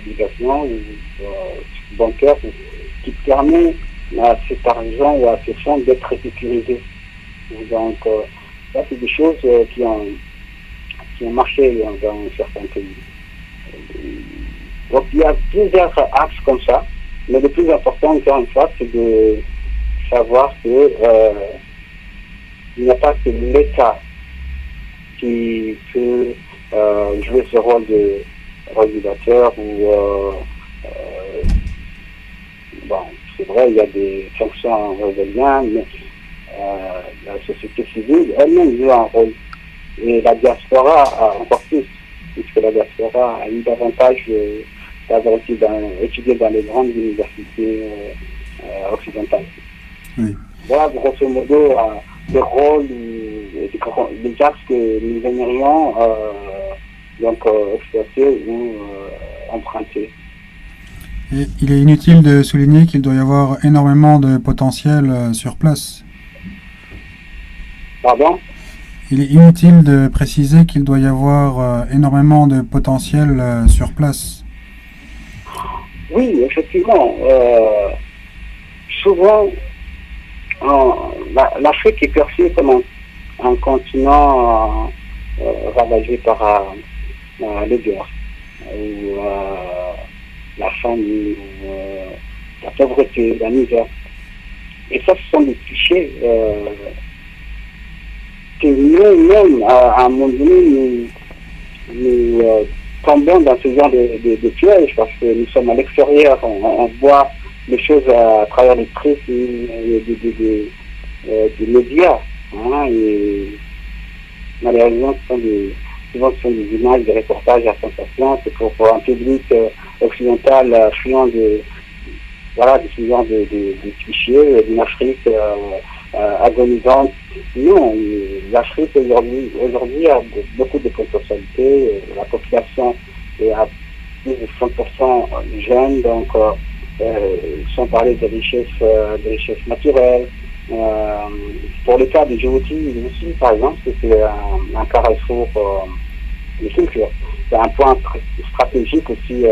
obligations bancaires qui permet à cet argent ou à ces fonds d'être sécurisés. Donc, ça, c'est des choses qui ont marché dans certains pays. Donc, il y a plusieurs axes comme ça, mais le plus important, encore une fois, c'est de savoir que il n'y a pas que l'État qui peut jouer ce rôle de régulateur ou bon, c'est vrai, il y a des fonctions régaliennes, mais la société civile elle-même joue un rôle. Et la diaspora a encore plus, puisque la diaspora a eu davantage d'avoir étudié dans les grandes universités occidentales. Oui. Voilà, grosso modo, le rôle, les axes que nous aimerions exploiter ou emprunter. Et il est inutile de souligner qu'il doit y avoir énormément de potentiel sur place. Pardon ? Il est inutile de préciser qu'il doit y avoir énormément de potentiel sur place. Oui, effectivement. Souvent, l'Afrique est perçue comme un continent ravagé par les guerres, ou la famine, la pauvreté, la misère. Et ça, ce sont des clichés que nous-mêmes, à un moment donné, nous tombons dans ce genre de pièges parce que nous sommes à l'extérieur, on voit les choses à travers les prismes des médias. Hein, et malheureusement, souvent ce sont des images, des reportages à sensation. C'est pour un public occidental friand de ce genre de clichés, d'une Afrique agonisante. Non, l'Afrique aujourd'hui a beaucoup de potentialités. La population est à plus de 100% jeune, donc sans parler de richesses naturelles. Pour le cas de Djibouti aussi, par exemple, c'est un carrefour de culture. C'est un point stratégique aussi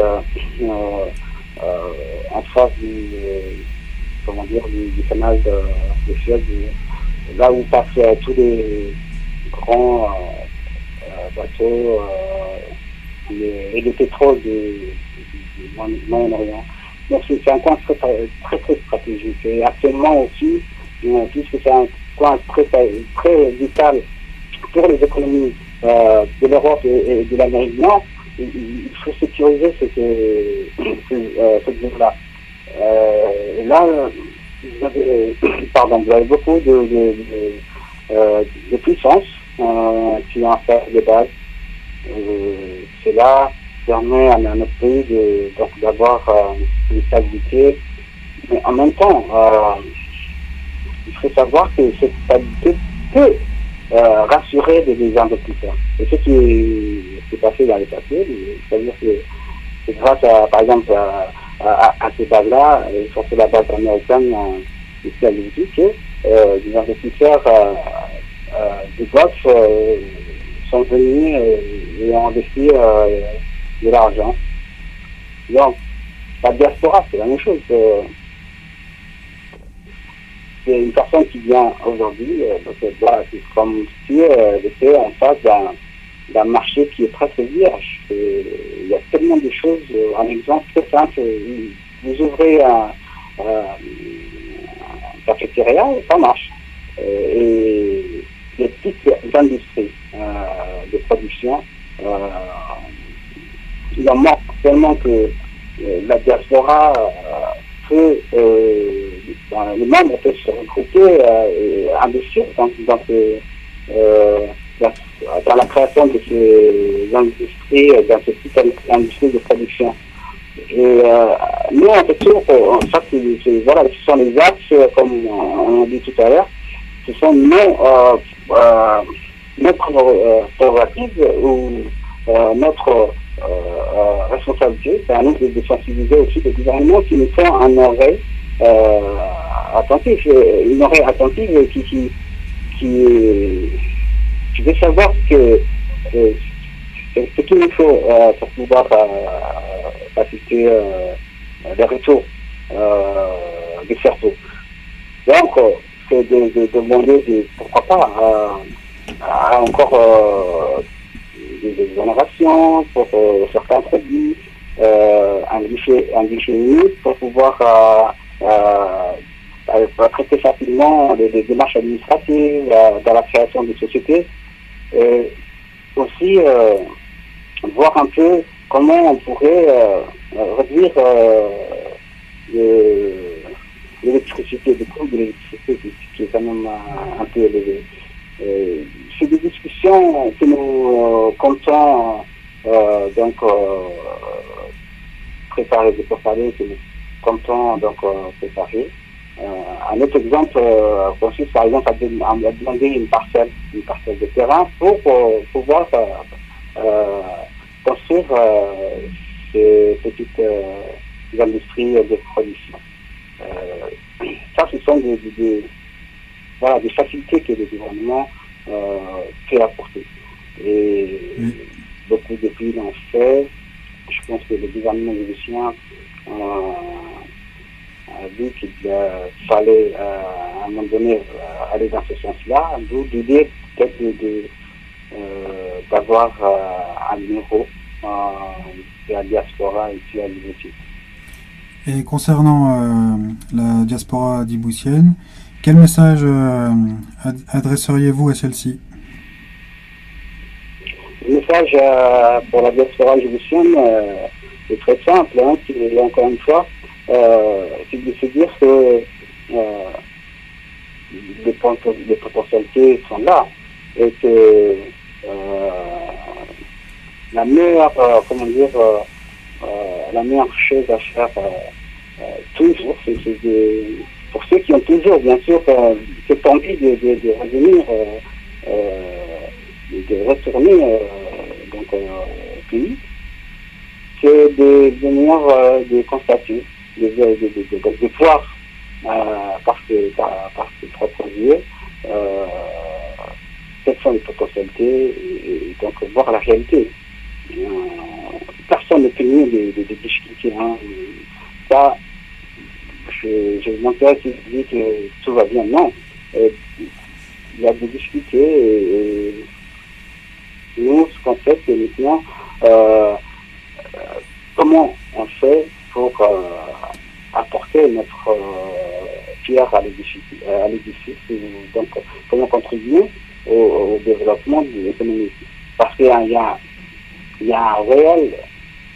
en face du canal de Suez, là où passent tous les grands bateaux et le pétrole du Moyen-Orient. Donc c'est un coin très stratégique. Et actuellement aussi, puisque c'est un coin très vital pour les économies de l'Europe et de l'Amérique du Nord, il faut sécuriser cette zone-là. Là, vous avez beaucoup de puissance qui ont fait des bases. Cela permet à notre pays d'avoir une stabilité, mais en même temps, il faut savoir que cette stabilité peut rassurer les investisseurs. Et ce qui s'est passé dans les papiers, c'est-à-dire que c'est grâce par exemple à ces bases-là, et surtout la base américaine ici à Djibouti, que les investisseurs du Golfe sont venus et ont investi de l'argent. Donc, la diaspora, c'est la même chose. C'est une personne qui vient aujourd'hui, c'est comme si elle était en face d'un marché qui est très vierge. Il y a tellement de choses. Un exemple très simple, vous ouvrez un cafétéria, ça marche. Et les petites industries de production, il en manque tellement que la diaspora peut, les membres peuvent se regrouper et investir dans la création de ces industries, dans ces petites industries de production. Et nous, en fait, ça, ce sont les axes, comme on a dit tout à l'heure, ce sont notre prérogative ou notre responsabilité. C'est à nous de sensibiliser aussi les gouvernements qui nous font un oreille attentif, une oreille attentive qui veut savoir ce qu'il nous faut pour pouvoir faculté de retour du cerveau. Donc, c'est de demander, pourquoi pas, à encore des exonérations pour certains produits, un guichet unique pour pouvoir traiter facilement des démarches administratives dans la création de sociétés. Et aussi voir un peu comment on pourrait réduire l'électricité, le coût de l'électricité qui est quand même un peu élevé. C'est des discussions que nous comptons préparer, que nous comptons préparer. Un autre exemple consiste par exemple à demander une parcelle de terrain pour pouvoir construire ces petites industries de production. Ça, ce sont des facilités que le gouvernement peut apporter. Et beaucoup de pays l'ont fait. Je pense que le gouvernement égyptien a dit qu'il fallait à un moment donné aller dans ce sens-là, d'où l'idée peut-être d'avoir un numéro de la diaspora ici à Djibouti. Et concernant la diaspora djiboutienne, quel message adresseriez-vous à celle-ci? Le message pour la diaspora djiboutienne est très simple, c'est encore une fois, c'est de se dire que les potentialités sont là et que la meilleure chose à faire toujours, c'est pour ceux qui ont toujours, bien sûr, cette envie de revenir, de retourner au pays, c'est de venir de constater, de voir par ses propres yeux quelles sont les potentialités et donc voir la réalité. Personne ne peut nier des difficultés. Ça, je m'intéresse si je dis que tout va bien. Non. Il y a des difficultés et nous, ce qu'on fait, c'est maintenant comment on fait pour apporter notre pierre à l'édifice, donc comment contribuer au développement économique. Parce qu'il y a un réel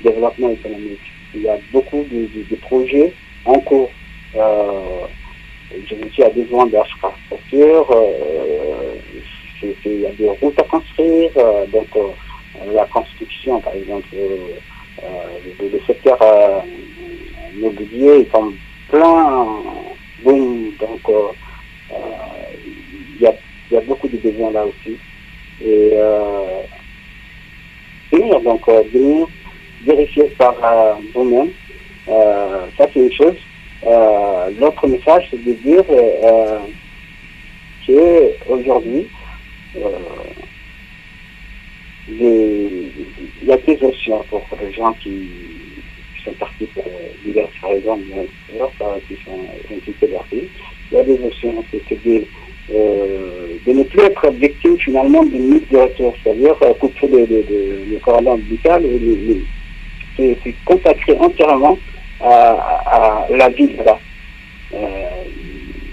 développement économique. Il y a beaucoup de projets en cours. Djibouti a besoin d'infrastructures, il y a des routes à construire, la construction, par exemple, le secteur immobilier est en plein boom, donc il y a beaucoup de besoins là aussi. Et venir vérifier par vous-même, ça c'est une chose. L'autre message, c'est de dire qu'aujourd'hui, il y a des options pour les gens qui sont partis pour diverses raisons, qui sont quittés leur pays. Il y a des options, c'est de ne plus être victime finalement d'une mise de retour, c'est-à-dire couper le cordon ombilical et c'est consacré entièrement à la vie là-bas.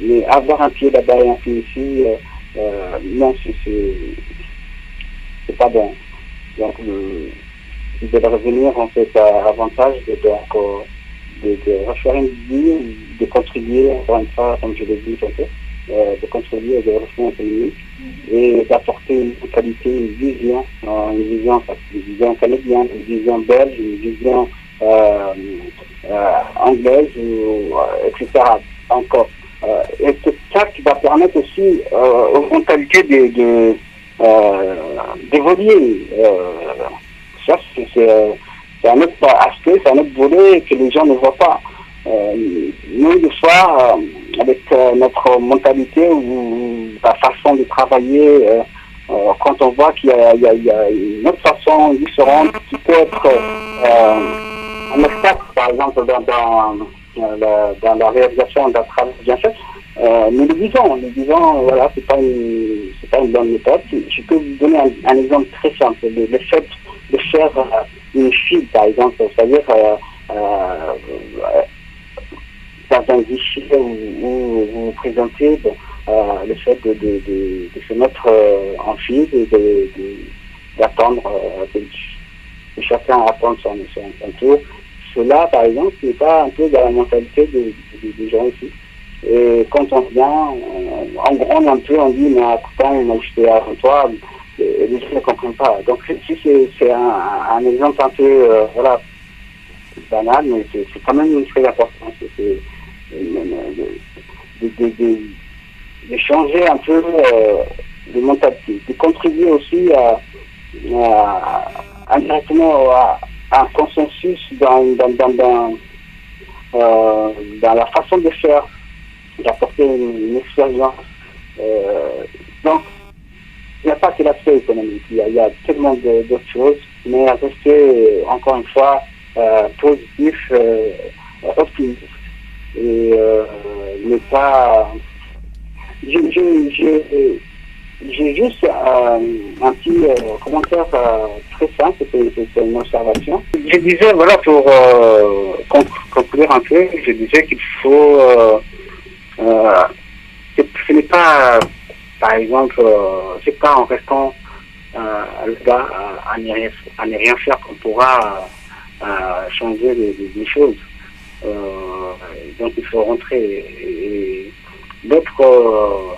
Mais avoir un pied là-bas et un pied ici, non, c'est pas bon. Donc, de revenir en fait à avantage de refaire une vie, de contribuer, encore une fois, comme je l'ai dit tantôt, de contribuer au développement économique et d'apporter une qualité, une vision canadienne, une vision belge, une vision anglaise, etc. Encore. Et ça qui va permettre aussi aux mentalités d'évoluer. Ça, c'est un autre aspect, c'est un autre volet que les gens ne voient pas. Nous, des fois, avec notre mentalité ou la façon de travailler, quand on voit qu'il y a une autre façon différente qui peut être un obstacle, par exemple, dans la réalisation d'un travail bien fait. Nous le disons, voilà, c'est pas une bonne méthode. Je peux vous donner un exemple très simple. Le fait de faire une file, par exemple, c'est-à-dire dans un guichet où vous vous présentez, le fait de se mettre en file et d'attendre que chacun attende son tour. Cela, par exemple, n'est pas un peu dans la mentalité des gens ici. Et quand on vient, on gronde un peu, on dit, mais pourtant, moi, j'étais avant toi, et les gens ne comprennent pas. Donc, c'est un exemple un peu, voilà, banal, mais c'est quand même très important. C'est de changer un peu de mentalité, de contribuer aussi indirectement à un consensus dans la façon de faire, d'apporter une expérience. Donc, il n'y a pas que l'aspect économique, il y a tellement d'autres choses, mais rester, encore une fois, positif, optimiste, et ne pas... J'ai juste un petit commentaire très simple, c'est une observation. Je disais, voilà, pour conclure un peu, je disais qu'il faut... ce n'est pas, par exemple, c'est pas en restant le gars à ne rien faire qu'on pourra changer les choses. Donc il faut rentrer. Et l'autre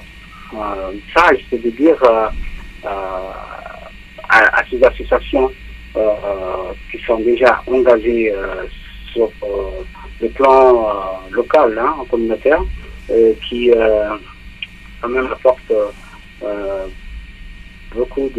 message, c'est de dire à ces associations qui sont déjà engagées sur le plan local, communautaire, qui quand même apportent beaucoup